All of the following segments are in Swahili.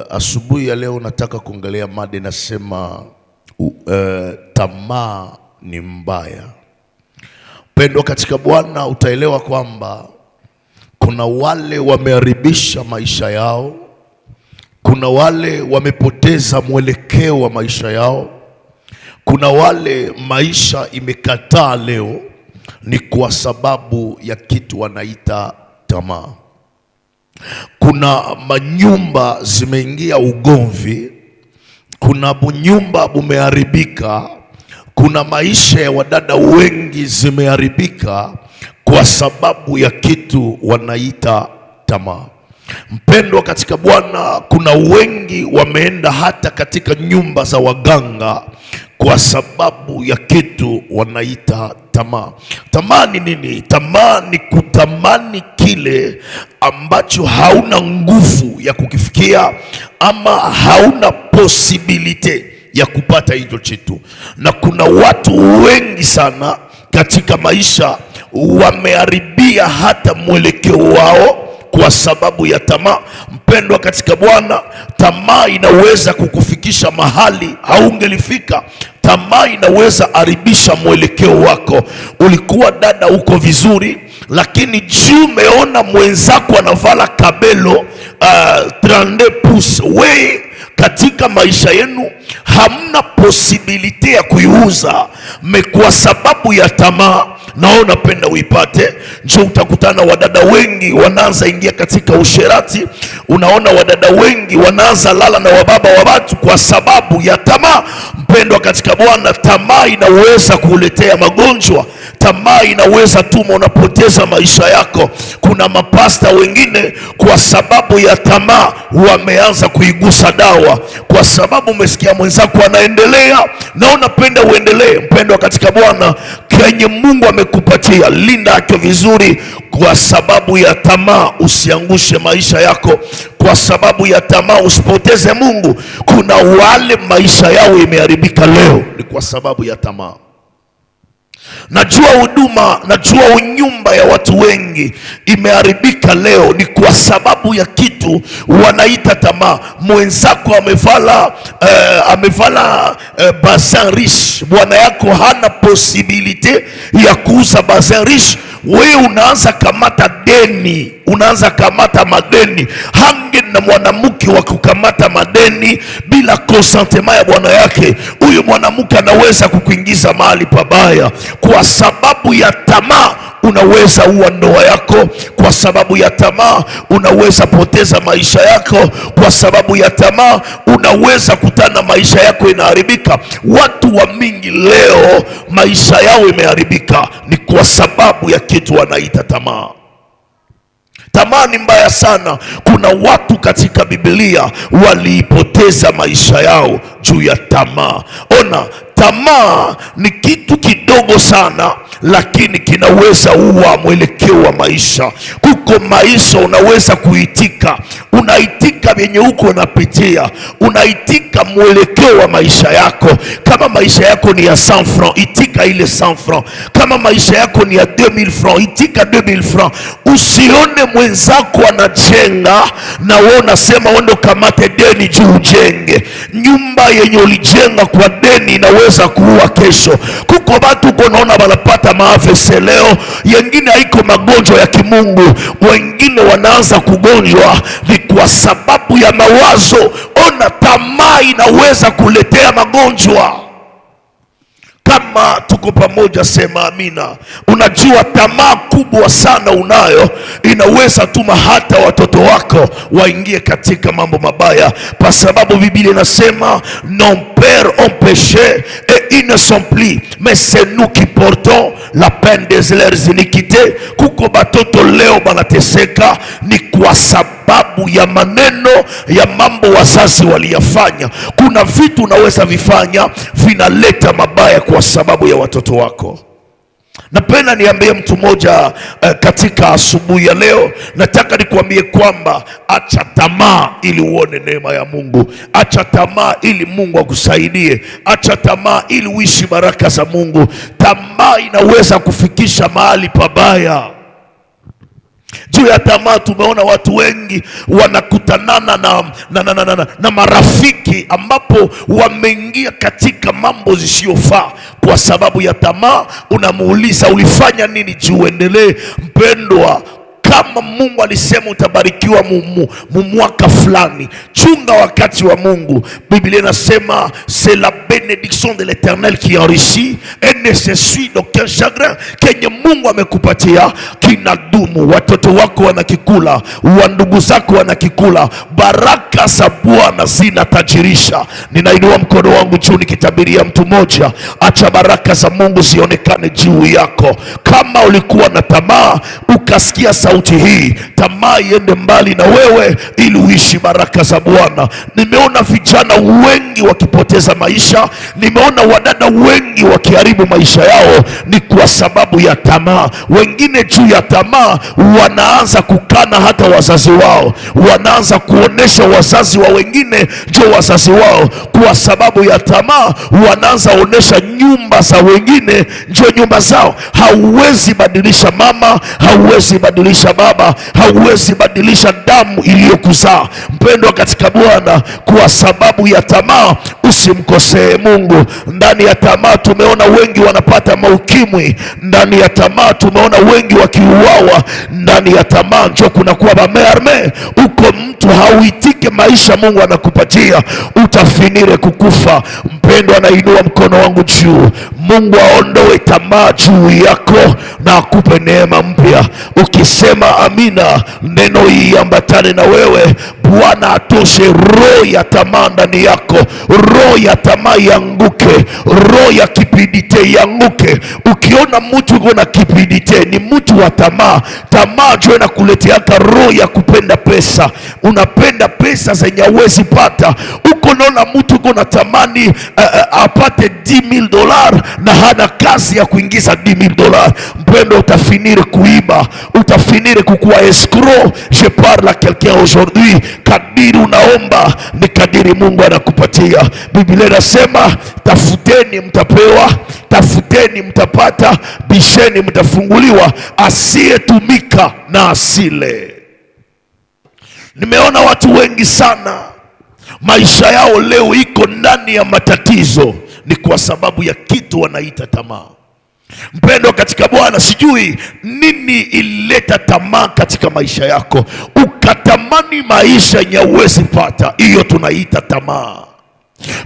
Asubuhi ya leo nataka kuongelea mada inasema tamaa ni mbaya. Pendwa katika Bwana, utaelewa kwamba kuna wale wameharibisha maisha yao, kuna wale wamepoteza mwelekeo wa maisha yao, kuna wale maisha imekataa leo, ni kwa sababu ya kitu wanaita tamaa. Kuna manyumba zimeingia ugomvi, kuna nyumba bumeharibika, kuna maisha ya wadada wengi zimeharibika kwa sababu ya kitu wanaita tamaa. Mpendwa katika Bwana, kuna wengi wameenda hata katika nyumba za waganga kwa sababu ya kitu wanaita tamaa. Tamaa ni nini? Tamaa ni kutamani kile ambacho hauna nguvu ya kukifikia ama hauna posibilite ya kupata hicho kitu. Na kuna watu wengi sana katika maisha wameharibia hata mwelekeo wao kwa sababu ya tamaa. Mpendwa katika Bwana, tamaa inaweza kukufikisha mahali haungelifika. Tamaa inaweza haribisha mwelekeo wako. Ulikuwa dada uko vizuri, lakini juu umeona mwenzako anavala kabelo 32 pouces, we katika maisha yenu hamna posibilite ya kuiuza, kwa sababu ya tamaa na unapenda uipate. Njoo utakutana wadada wengi wanaanza ingia katika usherati. Unaona wadada wengi wanaanza lala na wababa wa watu kwa sababu ya tamaa. Mpendwa katika Bwana, tamaa inaweza kuletea magonjwa. Tamaa inaweza tuma unapoteza maisha yako. Kuna mapasta wengine kwa sababu ya tamaa wameanza kuigusa dawa, kwa sababu umesikia mwenzako anaendelea na unapenda uendelee. Mpendwa katika Bwana, kenye Mungu amekupatia linda yake vizuri. Kwa sababu ya tamaa usiangushe maisha yako, kwa sababu ya tamaa usipoteze Mungu. Kuna wale maisha yao imeharibika leo ni kwa sababu ya tamaa. Najua huduma, najua nyumba ya watu wengi imeharibika leo ni kwa sababu ya kitu wanaita tamaa. Mwenzako amevala bazin riche, bwana yako hana posibilite ya kuuza bazin riche. Wewe unaanza kamata deni, unaanza kamata madeni. Hange na mwanamke wa kukamata madeni bila consentiment ya bwana yake, huyo mwanamke anaweza kukuingiza mahali pabaya. Kwa sababu ya tamaa unaweza uwa ndoa yako, kwa sababu ya tamaa unaweza poteza maisha yako, kwa sababu ya tamaa unaweza kutana maisha yako inaharibika. Watu wa mingi leo maisha yao imeharibika ni kwa sababu ya kitu wanaita tamaa. Tamaa ni mbaya sana. Kuna watu katika Biblia waliipoteza maisha yao juu ya tamaa. Ona, tamaa ni kitu kidogo sana, lakini kinaweza uwa mwelekeo wa maisha. Kuko maisha unaweza kuitika, unaitika vyenye huko unapitia, unaitika mwelekeo wa maisha yako. Kama maisha yako ni ya 100 francs, itika ile 100 francs. Kama maisha yako ni ya 2000 francs, itika 2000 francs. Usione mwenzako anajenga na wewe unasema wendo kamate deni juu ujenge. Nyumba yenye ulijenga kwa deni inaweza kuua kesho. Kuko watu uko naona wanapata maafese leo, yengine haiko magonjwa ya kimungu, wengine wanaanza kugonjwa ni kwa sababu ya mawazo. Ona, tamaa inaweza kuletea magonjwa. Kama tuko pamoja sema amina. Unajua tamaa kubwa sana unayo inaweza tuma hata watoto wako waingie katika mambo mabaya, kwa sababu Biblia inasema non père ont péché et ils ne sont plus, mais c'est nous qui portons la peine de leurs iniquités. Kuko batoto leo banateseka ni kwa sababu ya maneno ya mambo wazazi waliyafanya. Kuna vitu unaweza vifanya vinaleta mabaya kwa sababu ya watoto wako. Napenda niambie mtu mmoja katika asubuhi ya leo, nataka nikuambie kwamba acha tamaa ili uone neema ya Mungu. Acha tamaa ili Mungu akusaidie. Acha tamaa ili uishi baraka za Mungu. Tamaa inaweza kufikisha mahali pabaya. Juu ya tamaa tumeona watu wengi wanakutanana na marafiki ambapo wameingia katika mambo zisiyofaa kwa sababu ya tamaa. Unamuuliza ulifanya nini juu uendelee? Mpendwa, kama Mungu alisema utabarikiwa mwaka fulani, chunga wakati wa Mungu. Biblia inasema c'est la bénédiction de l'Éternel qui enrichit et ne se suit d'aucun chagrin. Kenye Mungu amekupatia kinadumu. Watoto wako wanakikula, wa ndugu zako wanakikula. Baraka za Bwana zinatajirisha. Ninainua mkono wangu juu nikitabiria mtu mmoja, acha baraka za Mungu zionekane juu yako. Kama ulikuwa na tamaa ukasikia sauti hii, tamaa iende mbali na wewe ili uishi baraka za Bwana. Nimeona vijana wengi wakipoteza maisha, nimeona wadada wengi wakiharibu maisha yao, ni kwa sababu ya tamaa. Wengine juu ya tamaa wanaanza kukana hata wazazi wao, wanaanza kuonesha wazazi wa wengine ndio wazazi wao. Kwa sababu ya tamaa wanaanza onesha nyumba za wengine ndio nyumba zao. Hauwezi badilisha mama, hauwezi badilisha baba, hauwezi badilisha damu iliyokuzaa. Mpendwa katika Bwana, kwa sababu ya tamaa usimkosee Mungu. Ndani ya tamaa tumeona wengi wanapata maukimwi, ndani ya tamaa tumeona wengi wakiuawa. Ndani ya tamaa ndio kunakuwa bamearme. Uko mtu hauitike maisha Mungu anakupatia, utafinire kukufa. Mpendwa, nainua mkono wangu juu. Mungu aondoe tamaa juu yako na akupe neema mpya. Ukisema amina, neno hii ambatane na wewe. Bwana atoshe roho ya tamaa ndani yako, roho ya tamaa yanguke, roho ya kipidite yanguke. Ukiona mtu yuko na kipidite, ni mtu wa tamaa. Tamaa ndio inakuleteaka roho ya kupenda pesa. Unapenda pesa zenye huwezi pata. Uko naona mtu yuko na tamani apate $10,000 na hana kazi ya kuingiza $10,000. Mpendo, utafinire kuiba, utafinire kukuwa escroc. Je parle à quelqu'un aujourd'hui. Kadiri unaomba ni kadiri Mungu anakupatia. Biblia inasema tafuteni mtapewa, tafuteni mtapata, bisheni mtafunguliwa. Asiyetumika na asile. Nimeona watu wengi sana maisha yao leo iko ndani ya matatizo, ni kwa sababu ya kitu wanaita tamaa. Mpendo katika Bwana, sijui nini ileta tamaa katika maisha yako, ukatamani maisha yenye huwezi pata. Hiyo tunaita tamaa.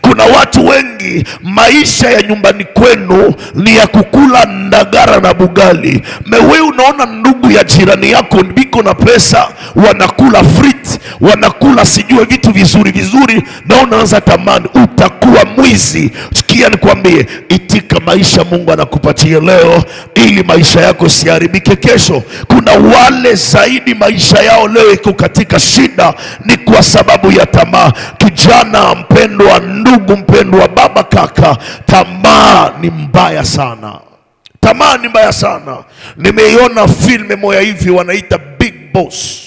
Kuna watu wengi maisha ya nyumbani kwenu ni ya kukula ndagara na bugali. Mewe unaona ndugu ya jirani yako biko na pesa, wanakula frit, wanakula sijue vitu vizuri vizuri, na unaanza tamani. Utakuwa mwizi. Sikia nikwambie, itika maisha Mungu anakupatia leo ili maisha yako siharibike kesho. Kuna wale zaidi maisha yao leo iko katika shida, ni kwa sababu ya tamaa. Kijana mpendwa, ndugu mpendwa, baba, kaka, tamaa ni mbaya sana. Tamaa ni mbaya sana. Nimeiona filme moja hivi wanaita Big Boss.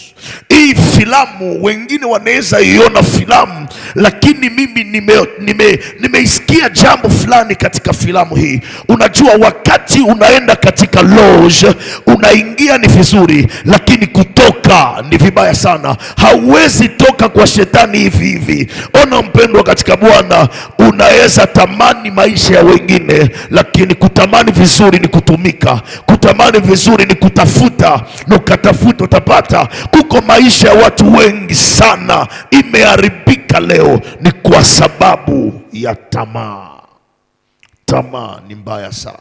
Hii filamu wengine wanaweza iona filamu, lakini mimi nimeisikia jambo fulani katika filamu hii. Unajua, wakati unaenda katika lodge, unaingia ni vizuri, lakini kutoka ni vibaya sana. Hauwezi toka kwa shetani hivi hivi. Ona mpendwa katika Bwana, unaweza tamani maisha ya wengine, lakini kutamani vizuri ni kutumika. Kutamani vizuri ni kutafuta, na ukatafuta utapata. Kuko maisha ya watu wengi sana imeharibika leo, ni kwa sababu ya tamaa. Tamaa ni mbaya sana.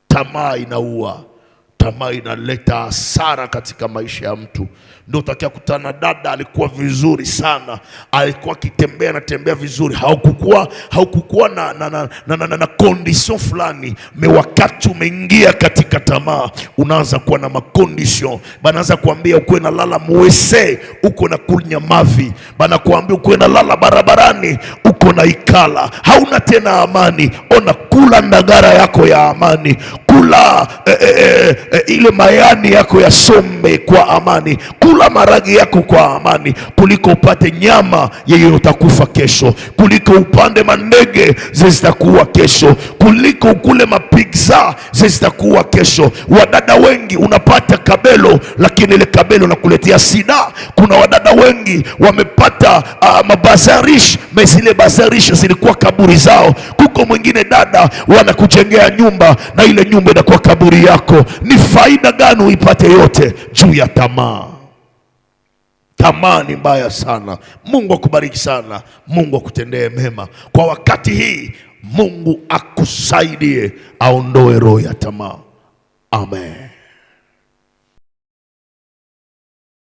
Tamaa inaua. Tamaa inaleta hasara katika maisha ya mtu. Ndio utakia kutana dada alikuwa vizuri sana, alikuwa akitembea na tembea vizuri, haukukuwa na condition fulani. Wakati umeingia katika tamaa, unaanza kuwa na condition. Banaanza kuambia uko na lala muwese, uko na kunya mavi. Bana kuambia uko na lala barabarani, uko na ikala, hauna tena amani. Ona, kula ndagara yako ya amani, kula ile mayani yako ya sombe kwa amani, kula maragi yako kwa amani, kuliko upate nyama yenye utakufa kesho, kuliko upande mandege zitakuwa kesho, kuliko ukule mapigza zitakuwa kesho. Wadada wengi unapata kabelo, lakini ile kabelo nakuletea sida. Kuna wadada wengi wamepata mabazarish, zile bazarish zilikuwa kaburi zao. Kuko mwingine dada wanakujengea nyumba, na ile nyumba inakuwa kaburi yako. Ni faida gani uipate yote juu ya tamaa? Tamaa ni mbaya sana. Mungu akubariki sana, Mungu akutendee mema kwa wakati hii. Mungu akusaidie aondoe roho ya tamaa. Amen.